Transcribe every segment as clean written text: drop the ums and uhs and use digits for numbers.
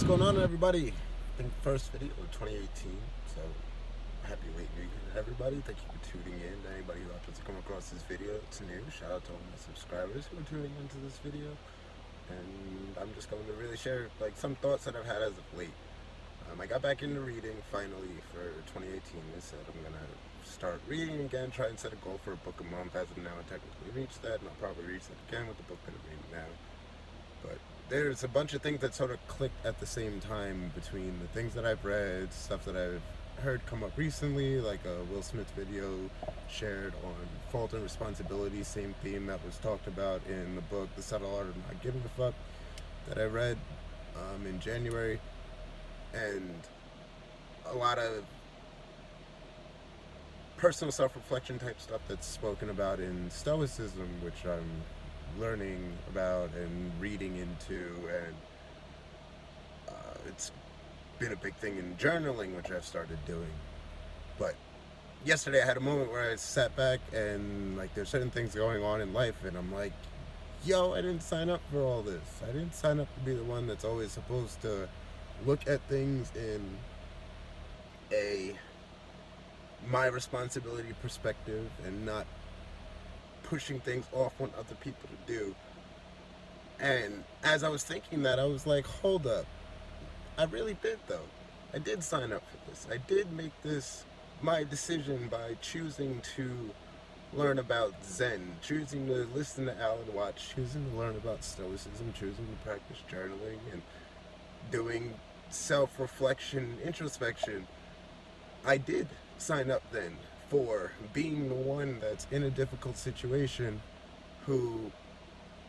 What's going on, everybody? I think first video of 2018, so happy late new year to everybody. Thank you for tuning in. Anybody who happens to come across this video, it's new. Shout out to all my subscribers who are tuning into this video. And I'm just going to really share some thoughts that I've had as of late. I got back into reading finally for 2018. I said I'm gonna start reading again, try and set a goal for a book a month. As of now, I technically reached that, and I'll probably reach that again with the book that I'm reading now. But there's a bunch of things that sort of clicked at the same time between the things that I've read, stuff that I've heard come up recently, like a Will Smith video shared on fault and responsibility, same theme that was talked about in the book The Subtle Art of Not Giving a Fuck that I read in January, and a lot of personal self-reflection type stuff that's spoken about in Stoicism, which I'm learning about and reading into, and it's been a big thing in journaling, which I've started doing. But yesterday I had a moment where I sat back and there's certain things going on in life, and I'm like, yo, I didn't sign up for all this. I didn't sign up to be the one that's always supposed to look at things in my responsibility perspective and not pushing things off on other people to do. And as I was thinking that, I was like, hold up, I really did though. I did sign up for this. I did make this my decision by choosing to learn about Zen, choosing to listen to Alan Watts, choosing to learn about Stoicism, choosing to practice journaling and doing self-reflection, introspection. I did sign up then for being the one that's in a difficult situation, who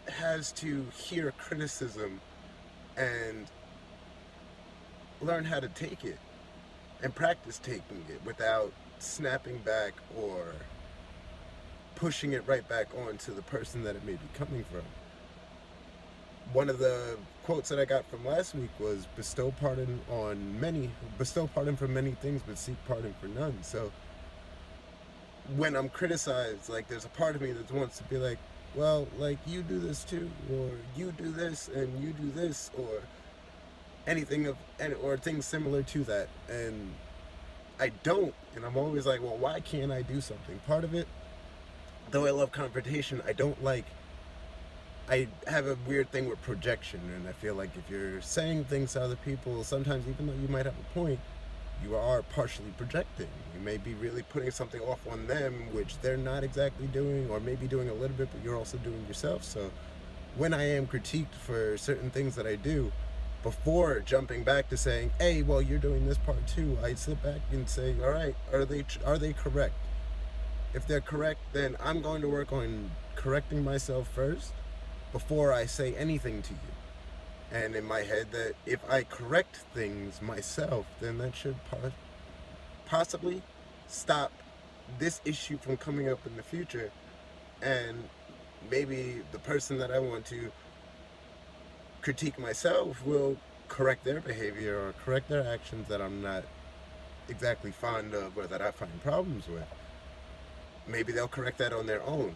has to hear criticism and learn how to take it and practice taking it without snapping back or pushing it right back on to the person that it may be coming from. One of the quotes that I got from last week was bestow pardon for many things, but seek pardon for none. So when I'm criticized, there's a part of me that wants to be like, well, you do this too, or you do this and you do this, or or things similar to that. And I don't, and I'm always like, well, why can't I do something? Part of it, though I love confrontation, I have a weird thing with projection, and I feel like if you're saying things to other people, sometimes even though you might have a point, you are partially projecting. You may be really putting something off on them, which they're not exactly doing, or maybe doing a little bit, but you're also doing yourself. So when I am critiqued for certain things that I do, before jumping back to saying, hey, well, you're doing this part too, I sit back and say, all right, are they correct? If they're correct, then I'm going to work on correcting myself first before I say anything to you. And in my head, that if I correct things myself, then that should possibly stop this issue from coming up in the future. And maybe the person that I want to critique myself will correct their behavior or correct their actions that I'm not exactly fond of or that I find problems with. Maybe they'll correct that on their own.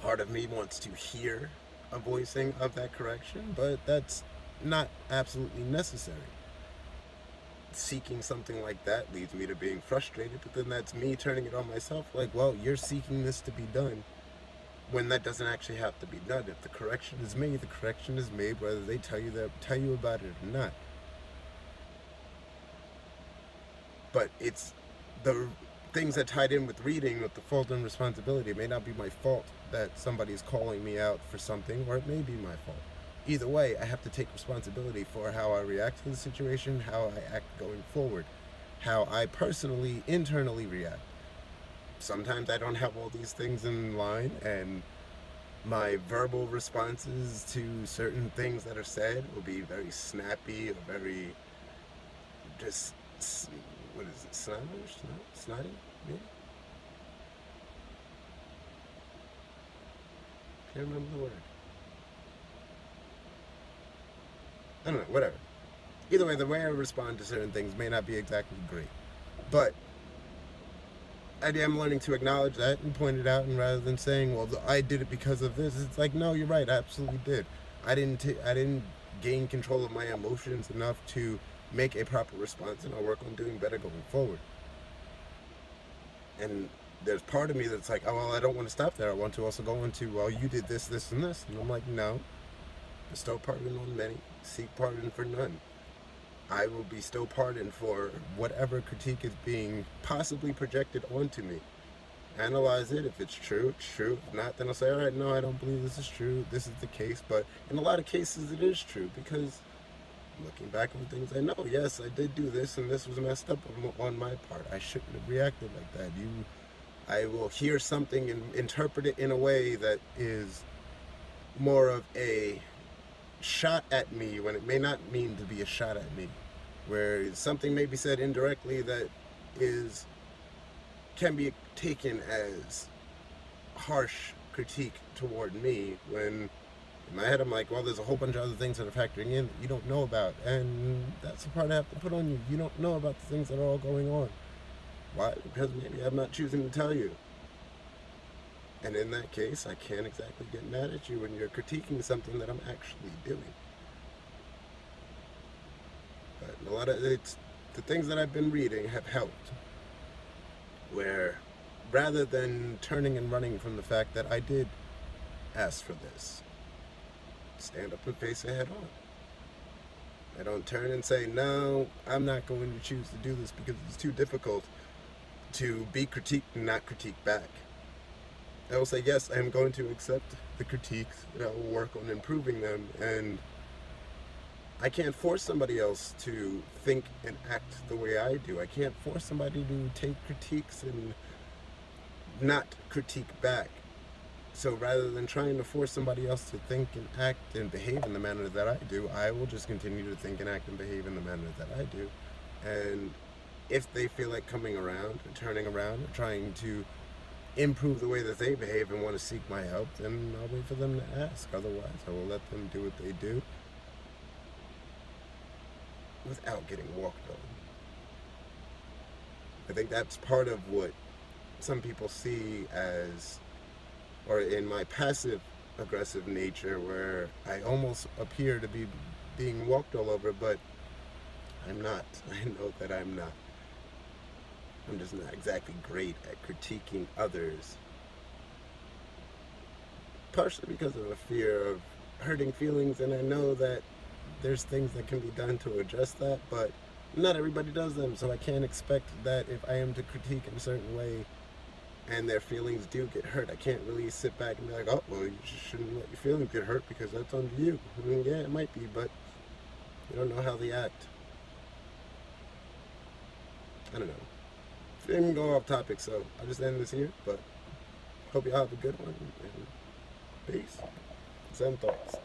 Part of me wants to hear a voicing of that correction, but that's not absolutely necessary. Seeking something like that leads me to being frustrated, but then that's me turning it on myself, like, well, you're seeking this to be done when that doesn't actually have to be done. If the correction is made, the correction is made, whether they tell you about it or not. But it's the things that tied in with reading, with the fault and responsibility. It may not be my fault that somebody's calling me out for something, or it may be my fault. Either way, I have to take responsibility for how I react to the situation, how I act going forward, how I personally, internally react. Sometimes I don't have all these things in line, and my verbal responses to certain things that are said will be very snappy or very just, what is it, snotty, maybe? Can't remember the word. I don't know, whatever. Either way, the way I respond to certain things may not be exactly great. But I am learning to acknowledge that and point it out, and rather than saying, well, I did it because of this, it's like, no, you're right, I absolutely did. I didn't gain control of my emotions enough to make a proper response, and I'll work on doing better going forward. And there's part of me that's like, oh, well, I don't want to stop there. I want to also go into, well, you did this, this, and this. And I'm like, no. Bestow pardon on many, seek pardon for none. I will bestow pardon for whatever critique is being possibly projected onto me. Analyze it. If it's true, it's true. If not, then I'll say, all right, no, I don't believe this is true. This is the case. But in a lot of cases, it is true, because looking back on things, I know, yes, I did do this, and this was messed up on my part. I shouldn't have reacted like that. I will hear something and interpret it in a way that is more of a shot at me when it may not mean to be a shot at me, where something may be said indirectly that can be taken as harsh critique toward me, when in my head I'm like, well, there's a whole bunch of other things that are factoring in that you don't know about, and that's the part I have to put on you. You don't know about the things that are all going on. Why? Because maybe I'm not choosing to tell you. And in that case, I can't exactly get mad at you when you're critiquing something that I'm actually doing. But a lot of the things that I've been reading have helped, where rather than turning and running from the fact that I did ask for this, stand up and face it head on. I don't turn and say, no, I'm not going to choose to do this because it's too difficult to be critiqued and not critique back. I will say, yes, I am going to accept the critiques, and I will work on improving them, and I can't force somebody else to think and act the way I do. I can't force somebody to take critiques and not critique back. So rather than trying to force somebody else to think and act and behave in the manner that I do, I will just continue to think and act and behave in the manner that I do. And if they feel like coming around and turning around and trying to improve the way that they behave and want to seek my help, then I'll wait for them to ask. Otherwise, I will let them do what they do without getting walked on. I think that's part of what some people see as, or in my passive aggressive nature, where I almost appear to be being walked all over, but I'm not. I know that I'm not. I'm just not exactly great at critiquing others. Partially because of a fear of hurting feelings, and I know that there's things that can be done to address that, but not everybody does them, so I can't expect that if I am to critique in a certain way and their feelings do get hurt, I can't really sit back and be like, oh, well, you just shouldn't let your feelings get hurt because that's on you. I mean, yeah, it might be, but you don't know how they act. I don't know. Didn't go off topic, so I'll just end this here, but hope y'all have a good one, and peace. Send thoughts.